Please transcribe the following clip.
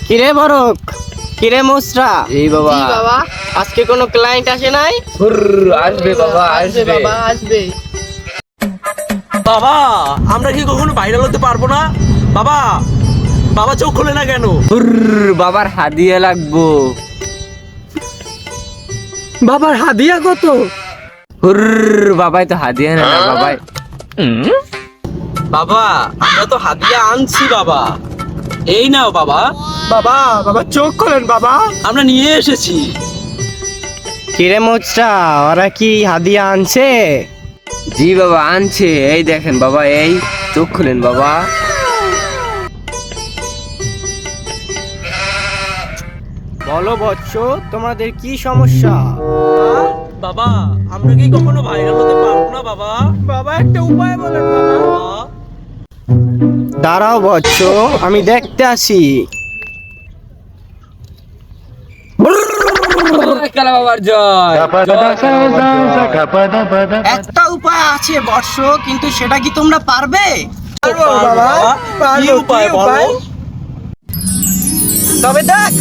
কিরে বরক, কিরে মোসরা? এই বাবা, আজকে কোনো ক্লায়েন্ট আসে নাই? আসবে বাবা, আসবে। আসবে। বাবা আমরা কি কখনো ভাইরাল হতে পারবো না? বাবা, বাবা চোখ খুলে না কেন? বাবার হাদিয়া লাগবো। বাবার হাদিয়া কত? বাবাই তো হাদিয়া না, বাবাই। বাবা আমরা তো হাদিয়া আনছি বাবা, এই নাও বাবা। বাবা, বাবা চোখ খোলেন বাবা। আমরা নিয়ে এসেছি। কিরে মোচরা, ওরা কি হাদিয়া আনছে? জি বাবা আনছে, এই দেখেন বাবা, এই চোখ খুলেন বাবা। বলো বৎস, তোমাদের কি সমস্যা? বাবা আমরা কি কখনো ভাইরাল হতে পারবো না বাবা? বাবা একটা উপায় বলেন বাবা। বাবা, দাঁড়াও বৎস, আমি দেখতে আসি। কালা বাবার জয়। একটা উপায় আছে বৎস, কিন্তু সেটা কি তোমরা পারবে? বাবা, কি উপায় বলো? তবে দেখ।